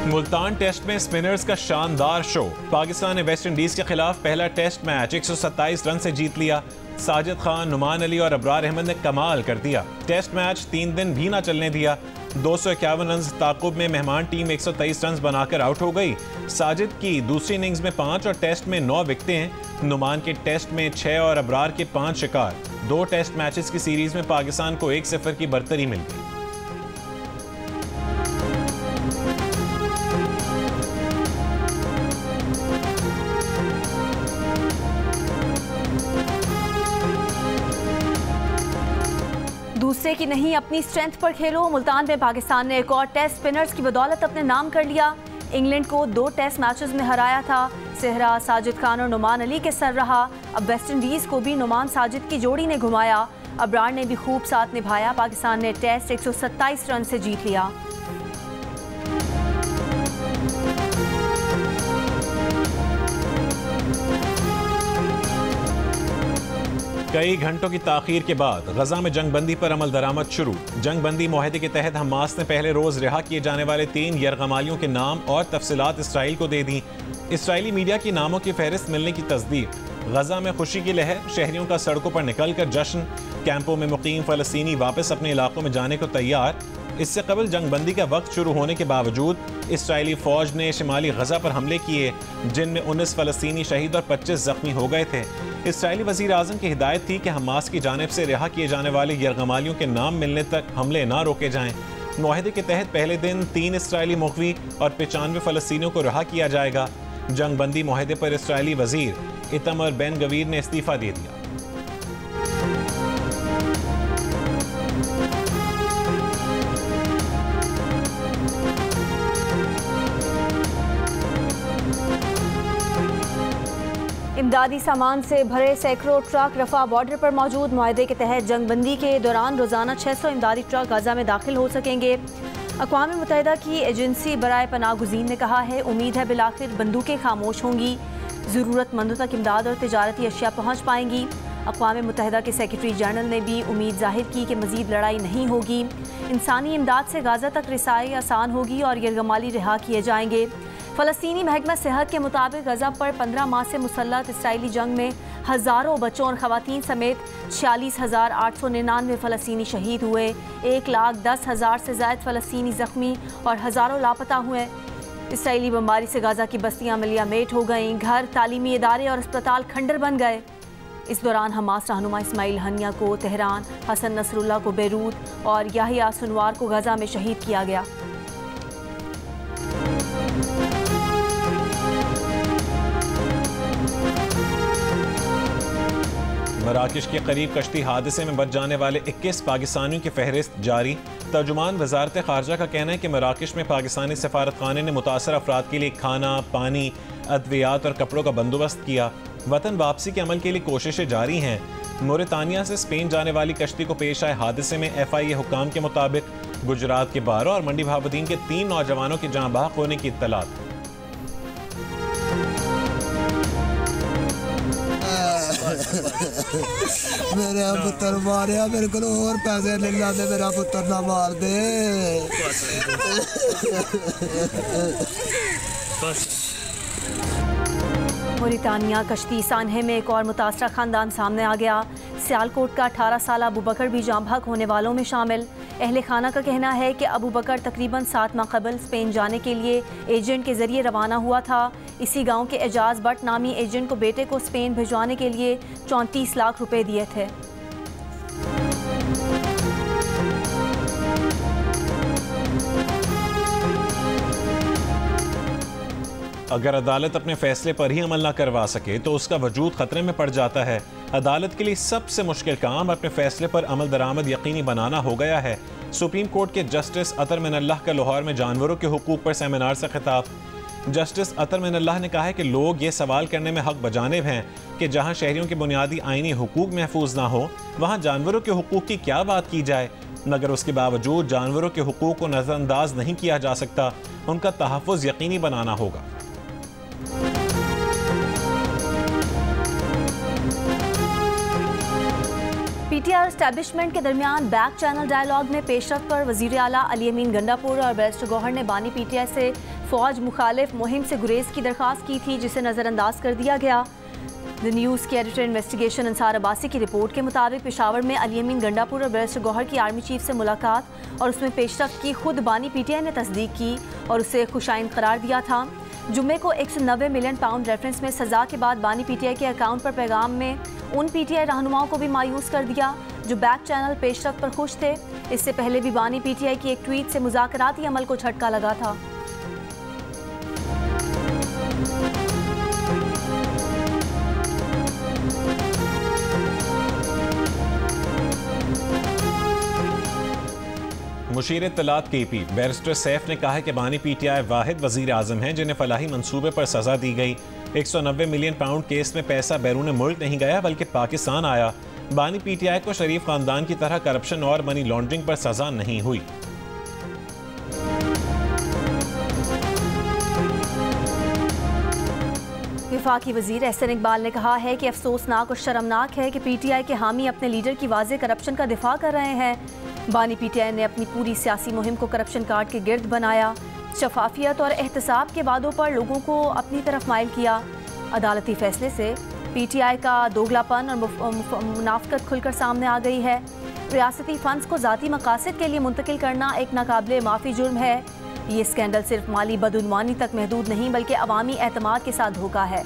Multan test में spinners का शानदार शो। पाकिस्तान ने वेस्ट इंडीज के खिलाफ पहला टेस्ट मैच 127 रन से जीत लिया। साजिद खान, नुमान अली और अबरार अहमद ने कमाल कर दिया। टेस्ट मैच 3 दिन भी ना चलने दिया। 251 रन ताकुब में मेहमान टीम 123 रन बनाकर आउट हो गई। साजिद की दूसरी इनिंग्स में 5 और टेस्ट में 9 विकेटें हैं। नुमान के टेस्ट में 6 और अबरार के 5 शिकार। 2 टेस्ट मैचेस की सीरीज में पाकिस्तान को 1-0 की बरतरी मिल गई। दूसरे की नहीं अपनी स्ट्रेंथ पर खेलो। मुल्तान में पाकिस्तान ने एक और टेस्ट स्पिनर्स की बदौलत अपने नाम कर लिया। इंग्लैंड को 2 टेस्ट मैचेस में हराया था। सेहरा साजिद खान और नुमान अली के सर रहा। अब वेस्ट इंडीज को भी नुमान साजिद की जोड़ी ने घुमाया। अबरार ने भी खूब साथ निभाया। पाकिस्तान ने टेस्ट 127 रन से जीत लिया। कई घंटों की ताखीर के बाद गजा में जंगबंदी पर अमल दरामद शुरू। जंगबंदी मुआहदे के तहत हमास ने पहले रोज रिहा किए जाने वाले 3 यरगमालियों के नाम और तफसीलात इसराइल को दे दी। इसराइली मीडिया की नामों की फहरिस्त मिलने की तस्दीक। गजा में खुशी की लहर, शहरियों का सड़कों पर निकलकर जश्न। कैंपों में मुकीम फ़लस्तीनी वापस अपने इलाकों में जाने को तैयार। इससे कबल जंगबंदी का वक्त शुरू होने के बावजूद इसराइली फ़ौज ने शिमाली गजा पर हमले किए, जिनमें 19 फ़लस्तीनी शहीद और 25 जख्मी हो गए थे। इसराइली वज़ीर आज़म की हिदायत थी कि हमास की जानिब से रिहा किए जाने वाले यरगमालियों के नाम मिलने तक हमले ना रोके जाएं। मुआहदे के तहत पहले दिन 3 इसराइली मुग़वी और 95 फ़लस्तीनियों को रिहा किया जाएगा। जंगबंदी मुआहदे पर इसराइली वज़ीर इतमर बेन गवीर ने इस्तीफ़ा दे दिया। इमदादी सामान से भरे सैकड़ों ट्रक रफा बॉर्डर पर मौजूद। मुआहदे के तहत जंगबंदी के दौरान रोज़ाना 600 इमदादी ट्रक गाजा में दाखिल हो सकेंगे। अक़वाम मुत्तहिदा की एजेंसी बराए पनाह गुज़ीन ने कहा है, उम्मीद है बिलाखिर बंदूकें खामोश होंगी, ज़रूरतमंदों तक इमदाद और तिजारती अशिया पहुँच पाएंगी। अक़वाम मुत्तहिदा के सेक्रेटरी जनरल ने भी उम्मीद जाहिर की कि मज़ीद लड़ाई नहीं होगी। इंसानी इमदाद से गाज़ा तक रिसाई आसान होगी और यरगमाली रिहा किए जाएंगे। फ़लस्तीनी महकमा सेहत के मुताबिक गजा पर 15 माह से मुसल्लत इसराइली जंग में हज़ारों बच्चों और ख़वातीन समेत 46,899 फ़लस्तीनी शहीद हुए। 1,10,000 से ज़ायद फ़लस्तीनी ज़ख्मी और हज़ारों लापता हुए। इसराइली बमबारी से गाज़ा की बस्तियाँ मलियामेट हो गईं। घर, तालीमी इदारे और अस्पताल खंडर बन गए। इस दौरान हमास रहनुमा इस्माइल हनिया को तेहरान, हसन नसरुल्लाह को बेरूत और याहिया सुनवार को गजा में शहीद किया गया। मराकश के करीब कश्ती हादसे में बच जाने वाले 21 पाकिस्तानियों की फहरिस्त जारी। तर्जुमान वजारत खारजा का कहना है कि मराकश में पाकिस्तानी सफारतखाने ने मुतासर अफराद के लिए खाना, पानी, अद्वियात और कपड़ों का बंदोबस्त किया। वतन वापसी के अमल के लिए कोशिशें जारी हैं। मोरितानिया से स्पेन जाने वाली कश्ती को पेश आए हादसे में FIA हुक्काम के मुताबिक गुजरात के 12 और मंडी भावुद्दीन के 3 नौजवानों के जाँ बहक होने की इत्तलात। मेरे पुत्र मारिया, मेरे को और पैसे ले ला दे, मेरा पुत्र ना मार दे। मोरितानिया कश्ती सान्हे में एक और मुतासरा खानदान सामने आ गया। सियालकोट का 18 साल अबू बकर भी जाँ बहक होने वालों में शामिल। अहले खाना का कहना है कि अबू बकर तकरीबन 7 माह कबल स्पेन जाने के लिए एजेंट के जरिए रवाना हुआ था। इसी गांव के एजाज बट नामी एजेंट को बेटे को स्पेन भिजवाने के लिए 34 लाख रुपए दिए थे। अगर अदालत अपने फैसले पर ही अमल न करवा सके तो उसका वजूद खतरे में पड़ जाता है। अदालत के लिए सबसे मुश्किल काम अपने फैसले पर अमल दरामद यकीनी बनाना हो गया है। सुप्रीम कोर्ट के जस्टिस अतर मिनल्लाह का लाहौर में जानवरों के हुकूक पर सेमिनार से खिताब। जस्टिस अतर मिनल्लाह ने कहा है कि लोग ये सवाल करने में हक बजानिब हैं कि जहाँ शहरियों के बुनियादी आईनी हुकूक महफूज ना हो, वहाँ जानवरों के हुकूक की क्या बात की जाए। मगर उसके बावजूद जानवरों के हुकूक को नज़रअंदाज नहीं किया जा सकता, उनका तहफ़्फ़ुज़ यकीनी बनाना होगा। PTR एस्टैब्लिशमेंट के दरमियान बैक चैनल डायलॉग में पेशरफ पर वज़ीर आला अली अमीन गंडापुर और बैरिस्टर गौहर ने बानी PTI से फौज मुखालिफ मुहिम से गुरेज की दरख्वास्त की थी, जिसे नज़रअंदाज कर दिया गया। द न्यूज़ के एडिटर इन्वेस्टिगेशन अंसार अब्बासी की रिपोर्ट के मुताबिक पेशावर में अली अमीन गंडापुर और बैरिस्टर गौहर की आर्मी चीफ से मुलाकात और उसमें पेशरफ्त की खुद बानी पीटीआई ने तस्दीक की और उसे खुशाइन करार दिया था। जुम्मे को 190 मिलियन पाउंड रेफरेंस में सजा के बाद बानी पीटीआई के अकाउंट पर पैगाम में उन पीटीआई रहनुमाओं को भी मायूस कर दिया जो बैक चैनल पेशरफ्त पर खुश थे। इससे पहले भी बानी पीटीआई की एक ट्वीट से मुज़ाकराती अमल को झटका लगा था। मुशीर इत्तलात केपी बैरिस्टर सैफ ने कहा है कि बानी पीटीआई वाहिद वजीर आजम हैं जिन्हें फलाही मंसूबे पर सजा दी गई। 190 मिलियन पाउंड केस में पैसा बैरून मुल्क नहीं गया बल्कि पाकिस्तान आया। बानी पीटीआई को शरीफ खानदान की तरह करप्शन और मनी लॉन्ड्रिंग पर सजा नहीं हुई। वफाकी वजीर एहसन इकबाल ने कहा है कि अफसोसनाक और शर्मनाक है कि पीटीआई के हामी अपने लीडर की वाज़े करप्शन का दिफा कर रहे हैं। बानी पीटीआई ने अपनी पूरी सियासी मुहिम को करप्शन कार्ड के गिर्द बनाया, शफाफियत और एहतसाब के वादों पर लोगों को अपनी तरफ माइल किया। अदालती फैसले से पीटीआई का दोगलापन और मुनाफकत खुलकर सामने आ गई है। रियासती फंड्स को ज़ाती मकासद के लिए मुंतकिल करना एक नाकाबिले माफ़ी जुर्म है। ये स्कैंडल सिर्फ माली बदउनवानी तक महदूद नहीं बल्कि अवामी एतमाद के साथ धोखा है।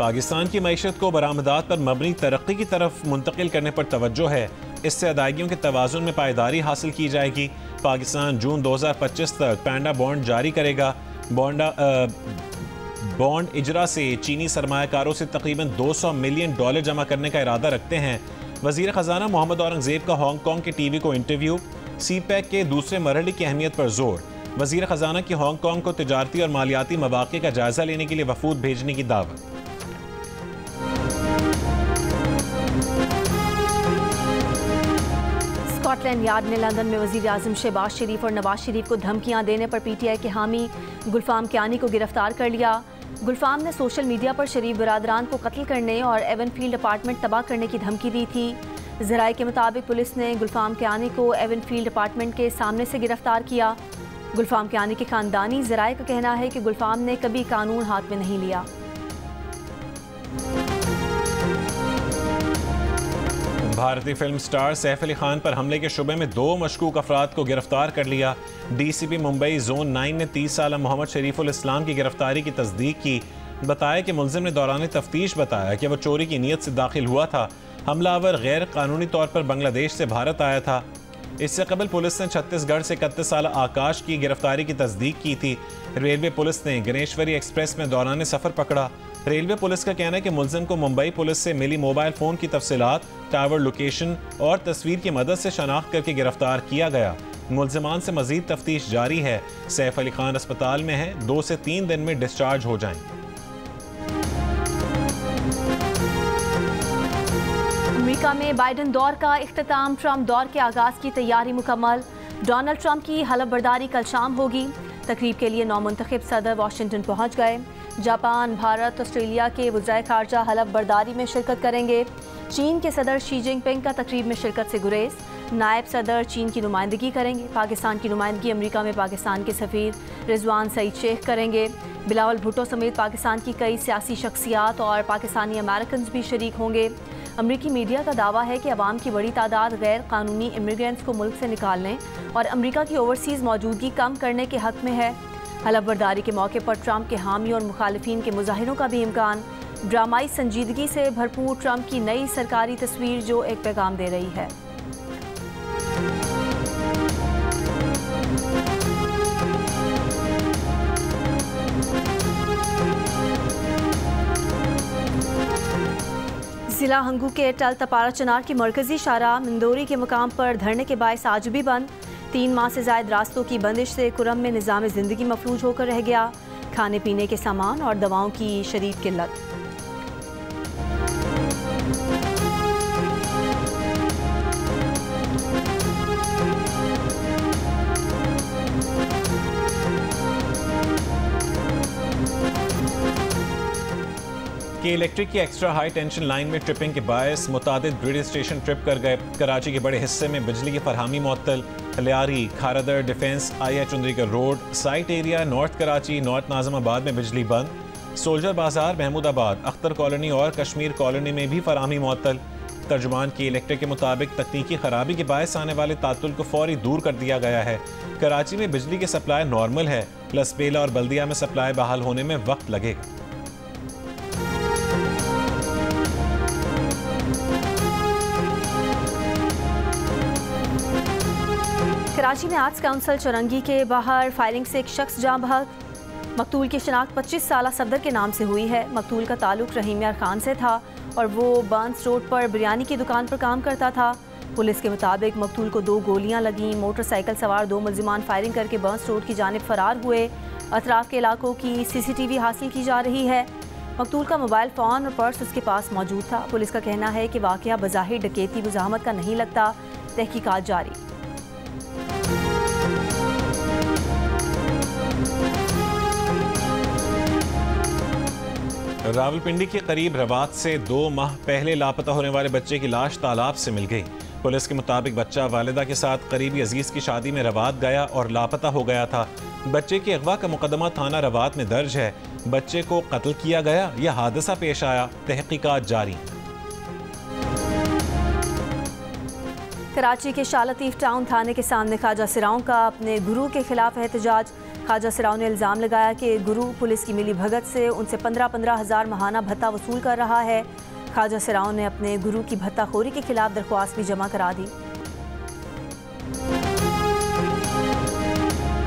पाकिस्तान की मईशत को बरामदात पर मबनी तरक्की की तरफ मुंतकिल करने पर तवज्जो है। इससे अदायगियों के तवाज़ुन में पायदारी हासिल की जाएगी। पाकिस्तान जून 2025 तक पैंडा बॉन्ड जारी करेगा। बॉन्ड इजरा से चीनी सरमायाकारों से तकरीबन $200 मिलियन जमा करने का इरादा रखते हैं। वज़ीर ख़जाना मोहम्मद औरंगज़ेब का हांगकांग के टीवी को इंटरव्यू। CPEC के दूसरे मरहले की अहमियत पर जोर। वज़ीर ख़जाना की हांगकांग को तिजारती और मालियाती मवाक़े का जायज़ा लेने के लिए वफूद भेजने की दावत। स्कॉटलैंड यार्ड ने लंदन में वज़ीर आज़म शहबाज शरीफ और नवाज शरीफ को धमकियां देने पर पीटीआई के हामी गुलफाम कियानी को गिरफ्तार कर लिया। गुलफाम ने सोशल मीडिया पर शरीफ बरादरान को कत्ल करने और एवनफील्ड अपार्टमेंट तबाह करने की धमकी दी थी। ज़राए के मुताबिक पुलिस ने गुलफाम कियानी को एवनफील्ड अपार्टमेंट के सामने से गिरफ्तार किया। गुलफाम कियानी के खानदानी ज़राए का कहना है कि गुलफाम ने कभी कानून हाथ में नहीं लिया। भारतीय फिल्म स्टार सैफ अली खान पर हमले के शुबे में 2 मशकूक अफराद को गिरफ्तार कर लिया। DCP मुंबई जोन 9 ने 30 साल मोहम्मद शरीफुल इस्लाम की गिरफ्तारी की तस्दीक की। बताया कि मुलजिम ने दौरान तफ्तीश बताया कि वह चोरी की नीयत से दाखिल हुआ था। हमलावर गैर कानूनी तौर पर बांग्लादेश से भारत आया था। इससे कबल पुलिस ने छत्तीसगढ़ से 31 साल आकाश की गिरफ्तारी की तस्दीक की थी। रेलवे पुलिस ने गणेश्वरी एक्सप्रेस में दौरान सफ़र पकड़ा। रेलवे पुलिस का कहना है कि मुलजिम को मुंबई पुलिस से मिली मोबाइल फ़ोन की तफसीलात, टावर लोकेशन और तस्वीर की मदद से शनाख्त करके गिरफ्तार किया गया। मुलजिमान से मजीद तफ्तीश जारी है। सैफ अली खान अस्पताल में है, 2 से 3 दिन में डिस्चार्ज हो जाएंगे। अमेरिका में बाइडन दौर का इख्तिताम, ट्रंप दौर के आगाज़ की तैयारी मुकम्मल। डोनाल्ड ट्रंप की हलफ बर्दारी कल शाम होगी। तकरीब के लिए नौमुंतखब सदर वाशिंगटन पहुँच गए। जापान, भारत, ऑस्ट्रेलिया के वज़ीर ख़ारजा हलफ बर्दारी में शिरकत करेंगे। चीन के सदर शी जिनपिंग का तकरीब में शिरकत से गुरेज। नायब सदर चीन की नुमाइंदगी करेंगे। पाकिस्तान की नुमाइंदगी अमेरिका में पाकिस्तान के सफ़ीर रिजवान सईद शेख करेंगे। बिलावल भुट्टो समेत पाकिस्तान की कई सियासी शख्सियात और पाकिस्तानी अमेरिकन भी शरीक होंगे। अमरीकी मीडिया का दावा है कि अवाम की बड़ी तादाद गैर कानूनी इमिग्रेंट्स को मुल्क से निकालने और अमरीका की ओवरसीज़ मौजूदगी कम करने के हक़ में है। हलफ बर्दारी के मौके पर ट्रंप के हामी और मुखालिफिन के मुजाहिरों का भी इम्कान। ड्रामाई संजीदगी से भरपूर ट्रंप की नई सरकारी तस्वीर जो एक पैगाम दे रही है। जिला हंगू के टल तपारा चनार की मरकजी शाहराह मंदोरी के मुकाम पर धरने के बायस आज भी बंद। 3 माह से जायद रास्तों की बंदिश से कुरम में निज़ाम ज़िंदगी मफलूज होकर रह गया। खाने पीने के सामान और दवाओं की शदीद किल्लत। कि इलेक्ट्रिक की एक्स्ट्रा हाई टेंशन लाइन में ट्रिपिंग के बायस मुतादिद ग्रिड स्टेशन ट्रिप कर गए। कराची के बड़े हिस्से में बिजली की फरहमी मुअत्तल। हलियारी, Kharadar, defence, IA Chundrigarh road, site area, north Karachi, north Nazimabad में बिजली बंद। सोल्जर बाजार, महमूदाबाद, अख्तर कॉलोनी और कश्मीर कॉलोनी में भी फरहमी मुअत्तल। तर्जुमान की इलेक्ट्रिक के मुताबिक तकनीकी खराबी के बायस आने वाले तातुल को फौरी दूर कर दिया गया है। कराची में बिजली की सप्लाई नॉर्मल है। लसबेला और बल्दिया में सप्लाई बहाल होने में वक्त लगेगा। कराची में आर्ट्स काउंसिल चौरंगी के बाहर फायरिंग से एक शख्स जाँ बहक। मकतूल की शनाख्त 25 साला सफदर के नाम से हुई है। मकतूल का ताल्लुक रहीम यार खान से था और वो बांस रोड पर बिरयानी की दुकान पर काम करता था। पुलिस के मुताबिक मकतूल को 2 गोलियां लगीं। मोटरसाइकिल सवार 2 मुलजिमान फायरिंग करके बांस रोड की जानिब फरार हुए। अतराफ के इलाकों की CCTV हासिल की जा रही है। मकतूल का मोबाइल फ़ोन और पर्स उसके पास मौजूद था। पुलिस का कहना है कि वाक़या बज़ाहिर डकैती मुज़ाहमत का नहीं लगता। तहकीकात जारी। रावलपिंडी के करीब रवात से 2 माह पहले लापता होने वाले बच्चे की लाश तालाब से मिल गई। पुलिस के मुताबिक बच्चा वालिदा के साथ करीबी अजीज की शादी में रवात गया और लापता हो गया था। बच्चे के अगवा का मुकदमा थाना रवात में दर्ज है। बच्चे को कत्ल किया गया या हादसा पेश आया, तहकीकात जारी। कराची के शाह लतीफ टाउन थाने के सामने ख्वाजा सिराओं का अपने गुरु के खिलाफ एहतजाज। ख्वाजा सिराओं ने इल्ज़ाम लगाया कि गुरु पुलिस की मिली भगत से उनसे 15-15 हज़ार माहाना भत्ता वसूल कर रहा है। ख्वाजा सिराओं ने अपने गुरु की भत्ताखोरी के खिलाफ दरख्वास्त भी जमा करा दी।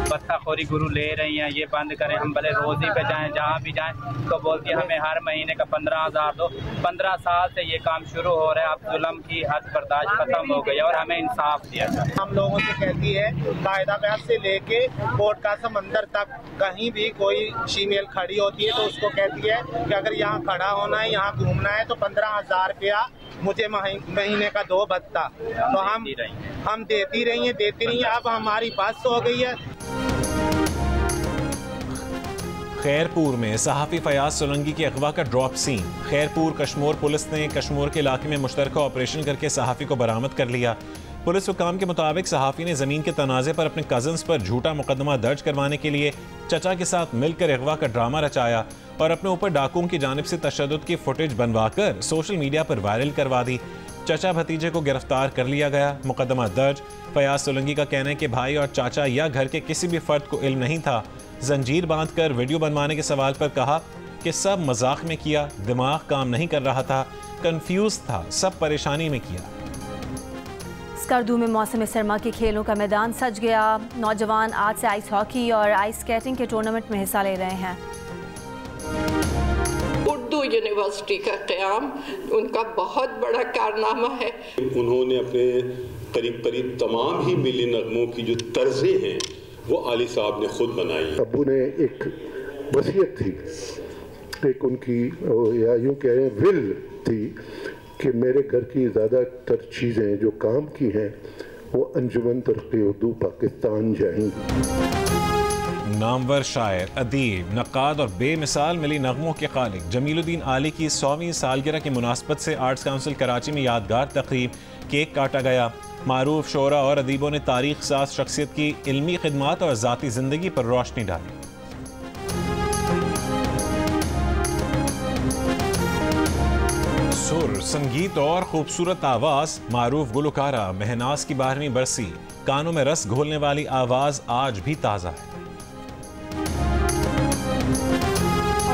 भत्ताखोरी गुरु ले रही हैं, ये बंद करें, हम भले रोज़ी पे जाएं, जहाँ भी जाएं तो बोलती है हमें हर महीने का 15,000 दो। 15 साल से ये काम शुरू हो रहा है। अब जुल्म की हद बर्दाश्त खत्म हो गई और हमें इंसाफ दिया जाए। हम लोगों से कहती है कायदा से लेके कोर्ट का समंदर तक कहीं भी कोई फीमेल खड़ी होती है तो उसको कहती है कि अगर यहाँ खड़ा होना है, यहाँ घूमना है तो 15,000 रुपया मुझे महीने का दो भत्ता। तो हम देती रही हैं। अब हमारी बस हो गई है। खैरपुर में सहाफ़ी फयाज सोलंकी के अगवा का drop scene. Khairpur Kashmore police ने कश्मोर के इलाके में मुश्तरका ऑपरेशन करके सहाफ़ी को बरामद कर लिया। पुलिस हुकाम के मुताबिक सहाफ़ी ने ज़मीन के तनाज़े पर अपने कज़न्स पर झूठा मुकदमा दर्ज करवाने के लिए चचा के साथ मिलकर अगवा का ड्रामा रचाया और अपने ऊपर डाकुओं की जानिब से तशद्दुद की फुटेज बनवाकर सोशल मीडिया पर वायरल करवा दी। चाचा भतीजे को गिरफ्तार कर लिया गया। मुकदमा दर्ज। फयाज सोलंकी का कहना है कि भाई और चाचा या घर के किसी भी फर्द को इल्म नहीं था। जंजीर बांधकर वीडियो बनवाने के सवाल पर कहा कि सब मजाक में किया, दिमाग काम नहीं कर रहा था, कंफ्यूज था, सब परेशानी में किया। स्कर्दू में मौसम सरमा के खेलों का मैदान सज गया। नौजवान आज से आइस हॉकी और आइस स्केटिंग के टूर्नामेंट में हिस्सा ले रहे हैं। उर्दू यूनिवर्सिटी का क़याम उनका बहुत बड़ा कारनामा है। उन्होंने अपने करीब तमाम ही मिली नगमों की जो तर्जें हैं वो आली साहब ने खुद बनाई। अब्बू ने एक वसीयत थी, एक उनकी या यूँ कह रहे विल थी कि मेरे घर की ज़्यादातर चीज़ें जो काम की हैं वो अंजुमन तरक्की उर्दू पाकिस्तान जाएंगी। नामवर शायर, अदीब, नक्काद और बेमिसाल मिली नगमों के खालिक जमीलुद्दीन आली की 100वीं सालगिरह की मुनासबत से आर्ट्स काउंसिल कराची में यादगार तकरीब, केक काटा गया। मारूफ शोरा और अदीबों ने तारीख साज शख्सियत की इल्मी खिदमात और ज़ाती ज़िंदगी पर रोशनी डाली। सुर, संगीत और खूबसूरत आवाज़। मारूफ गुलकारा महनाज की 12वीं बरसी। कानों में रस घोलने वाली आवाज़ आज भी ताज़ा है।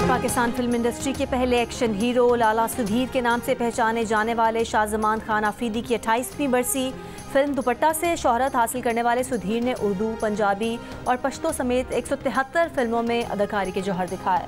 पाकिस्तान फिल्म इंडस्ट्री के पहले एक्शन हीरो लाला सुधीर के नाम से पहचाने जाने वाले शाहजमान खान आफरीदी की 28वीं बरसी। फिल्म दुपट्टा से शोहरत हासिल करने वाले सुधीर ने उर्दू, पंजाबी और पश्तो समेत 173 फिल्मों में अदाकारी के जौहर दिखाए।